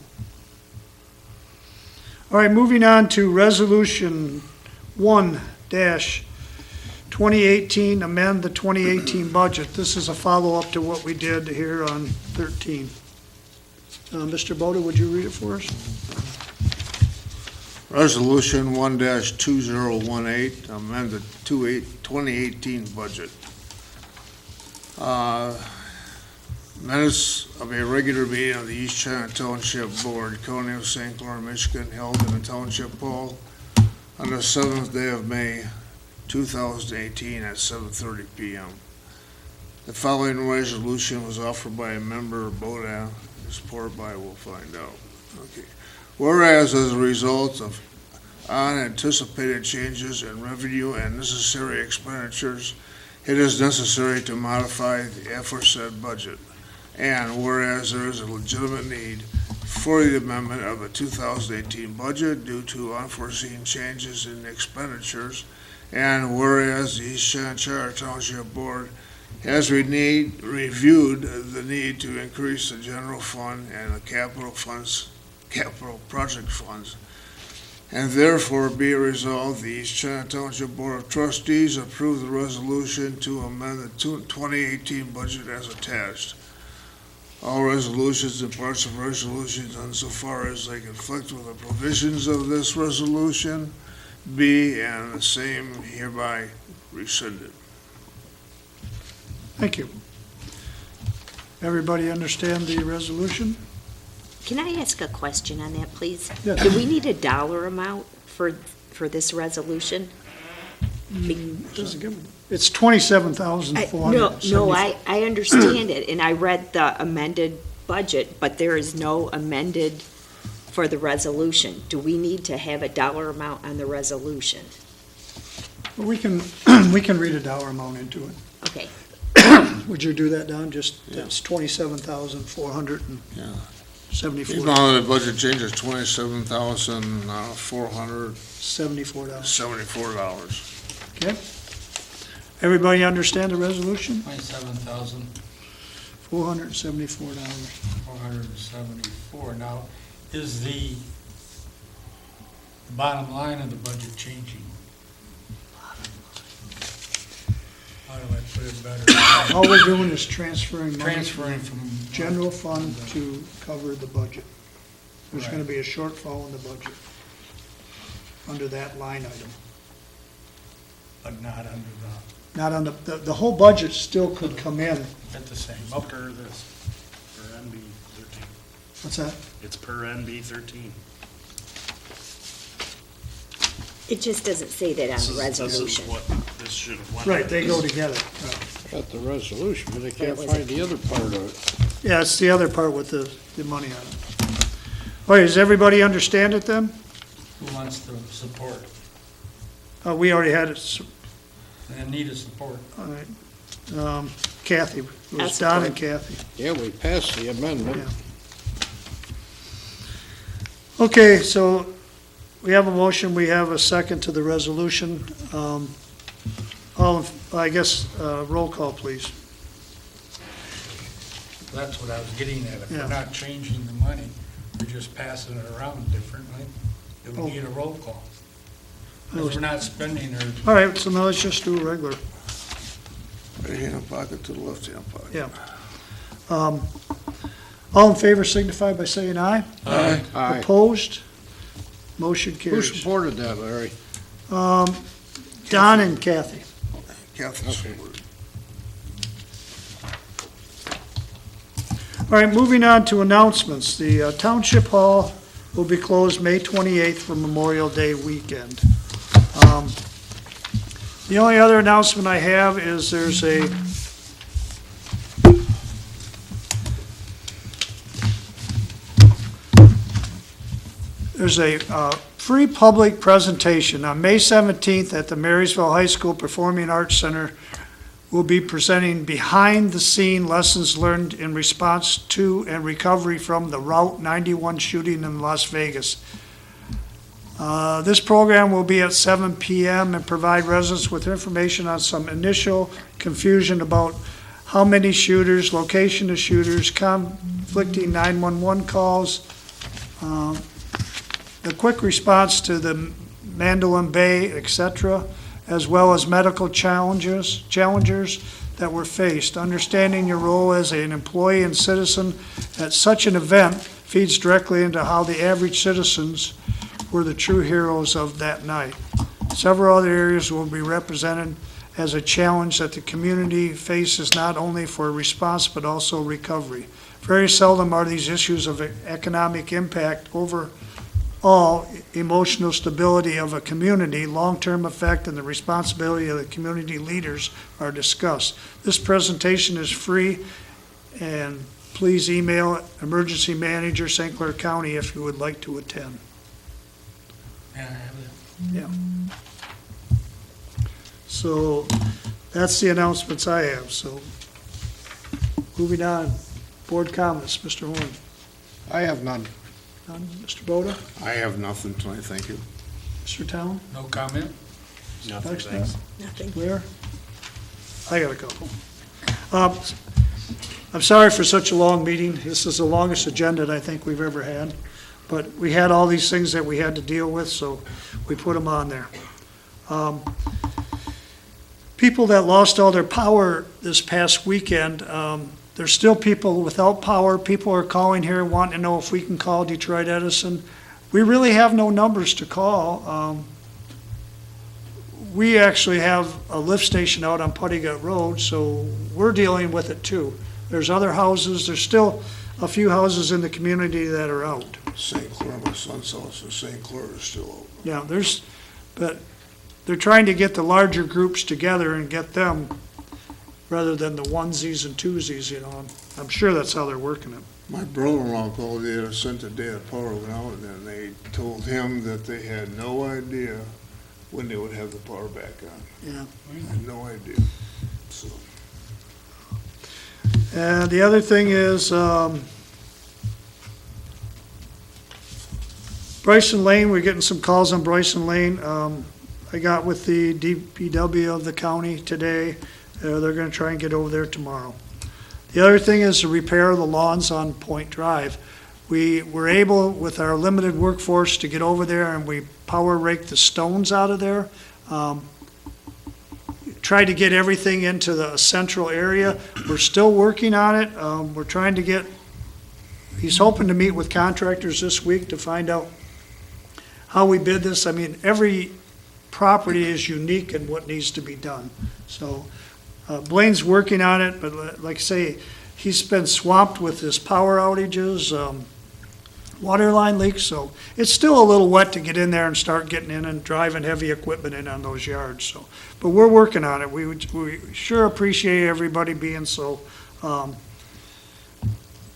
All right, moving on to Resolution 1-2018, amend the 2018 budget. This is a follow-up to what we did here on 13. Mr. Boda, would you read it for us? Resolution 1-2018, amend the 2018 budget. Minutes of a regular meeting of the East China Township Board, County of St. Clair, Michigan, held in the Township Hall on the 7th day of May, 2018 at 7:30 p.m. The following resolution was offered by Member Boda Support by, we'll find out. Okay. Whereas as a result of unanticipated changes in revenue and necessary expenditures, it is necessary to modify the aforesaid budget. And whereas there is a legitimate need for the amendment of the 2018 budget due to unforeseen changes in expenditures, and whereas the East China Township Board has reviewed the need to increase the general fund and the capital project funds, and therefore be it resolved, the East China Township Board of Trustees approve the resolution to amend the 2018 budget as attached. All resolutions and parts of resolutions insofar as they conflict with the provisions of this resolution be and the same hereby rescinded. Thank you. Everybody understand the resolution? Can I ask a question on that, please? Yes. Do we need a dollar amount for this resolution? Doesn't give it- It's 27,400. No, I understand it, and I read the amended budget, but there is no amended for the resolution. Do we need to have a dollar amount on the resolution? We can, we can read a dollar amount into it. Okay, Would you do that, Don? Just, that's Yeah. 27,474. Even though the budget changes, $27,474. $74. Okay? Everybody understand the resolution? 27,474. $474. Now, is the bottom line of the budget changing? How do I put it better? All we're doing is transferring money Transferring from. general fund to cover the budget. There's Right. gonna be a shortfall in the budget under that line item. But not under Not on the whole budget still could come in. at the same. Up per this, per NB 13. What's that? It's per NB 13. it just doesn't say that on the This resolution. is what this should have went. Right, they go together. Got the resolution, but I can't was find the other part of it. Yeah, it's the other part with the money on it. All right, does everybody understand it then? Who wants to support? We already had it, And need a support. all right. Kathy, it was That's Don fine. and Kathy. Yeah, we passed the amendment. Yeah. Okay, so we have a motion, we have a second to the resolution. I guess, roll call, please. That's what I was getting at. If Yeah. we're not changing the money, we're just passing it around differently, it Oh. would need a roll call. I Because was- we're not spending our. All right, so now let's just do a regular. Right hand pocket to the left hand pocket. Yeah. All in favor signify by saying aye. Aye. Opposed? Motion Who carries. supported that, Larry? Don and Kathy. Kathy supported. All right, moving on to announcements. The Township Hall will be closed May 28th for Memorial Day weekend. The only other announcement I have is there's a free public presentation on May 17th at the Marysville High School Performing Arts Center. We'll be presenting behind-the-scene lessons learned in response to and recovery from the Route 91 shooting in Las Vegas. This program will be at 7 p.m. and provide residents with information on some initial confusion about how many shooters, location of shooters, conflicting 911 calls, the quick response to the Mandolin Bay, etc., as well as medical challengers that were faced. Understanding your role as an employee and citizen at such an event feeds directly into how the average citizens were the true heroes of that night. Several other areas will be represented as a challenge that the community faces not only for response but also recovery. Very seldom are these issues of economic impact overall, emotional stability of a community, long-term effect, and the responsibility of the community leaders are discussed. This presentation is free and please email Emergency Manager, St. Clair County, if you would like to attend. Yeah, I have it. Yeah. So that's the announcements I have, so moving on. Board comments, Mr. Horn. I have none. None. Mr. Boda? I have nothing tonight, thank you. Mr. Town? No comment? Nothing, Thanks, thanks. Nothing. Where? I got a couple. I'm sorry for such a long meeting. This is the longest agenda that I think we've ever had. But we had all these things that we had to deal with, so we put them on there. People that lost all their power this past weekend, there's still people without power. People are calling here wanting to know if we can call Detroit Edison. We really have no numbers to call. We actually have a lift station out on Putty Gut Road, so we're dealing with it too. There's other houses, there's still a few houses in the community that are out. St. Clair, my son's house in St. Clair is still open. Yeah, but they're trying to get the larger groups together and get them rather than the onesies and twosies, you know. I'm sure that's how they're working it. My brother-in-law called the other sent the day the power went out, and then they told him that they had no idea when they would have the power back on. Yeah. I had no idea, so. And the other thing is, Bryson Lane, we're getting some calls on Bryson Lane. I got with the DPW of the county today. They're gonna try and get over there tomorrow. The other thing is to repair the lawns on Point Drive. We were able, with our limited workforce, to get over there and we power raked the stones out of there. Tried to get everything into the central area. We're still working on it. We're trying to get, he's hoping to meet with contractors this week to find out how we bid this. I mean, every property is unique in what needs to be done. So Blaine's working on it, but like I say, he's been swamped with his power outages, water line leaks, so it's still a little wet to get in there and start getting in and driving heavy equipment in on those yards, so. But we're working on it. We sure appreciate everybody being so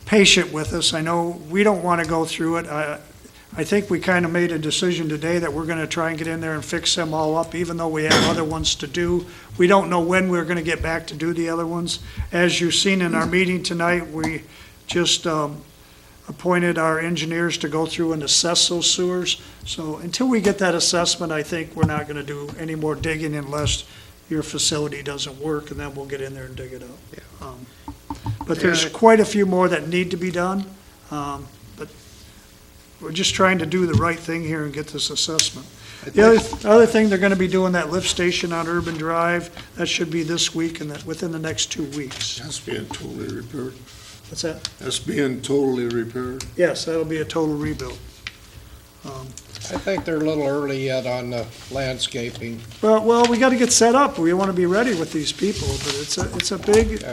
patient with us. I know we don't want to go through it. I think we kind of made a decision today that we're going to try and get in there and fix them all up, even though we have other ones to do. We don't know when we're going to get back to do the other ones. As you've seen in our meeting tonight, we just appointed our engineers to go through and assess those sewers. So until we get that assessment, I think we're not going to do any more digging unless your facility doesn't work, and then we'll get in there and dig it up. But there's quite a few more that need to be done. But we're just trying to do the right thing here and get this assessment. The other thing, they're going to be doing that lift station on Urban Drive. That should be this week and within the next 2 weeks. That's being totally repaired. What's that? That's being totally repaired. Yes, that'll be a total rebuild. I think they're a little early yet on the landscaping. Well, we got to get set up. We want to be ready with these people, but it's a big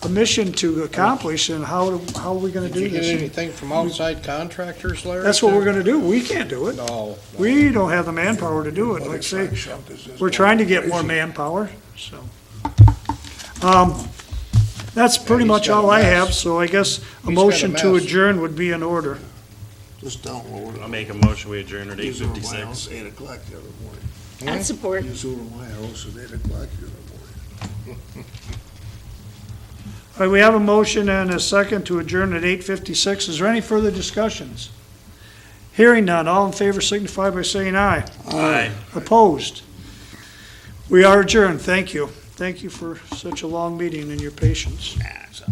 a mission to accomplish, and how are we going to Did do you get this? anything from outside contractors, Larry? That's what we're going to do. We can't do it. No. We don't have the manpower to do it. Like I say, we're trying to get more manpower, so. That's pretty he's much got a all I mess. have, so I guess a got a motion to mess. adjourn would be in order. Just download it. I'll make a motion, we adjourn at These were my house 8:56. 8 o'clock the other morning. I support. These were my house at 8 o'clock the other morning. All right, we have a motion and a second to adjourn at 8:56. Is there any further discussions? Hearing none, all in favor signify by saying aye. Aye. Opposed? We are adjourned. Thank you. Thank you for such a long meeting and your patience. Nah, it's up.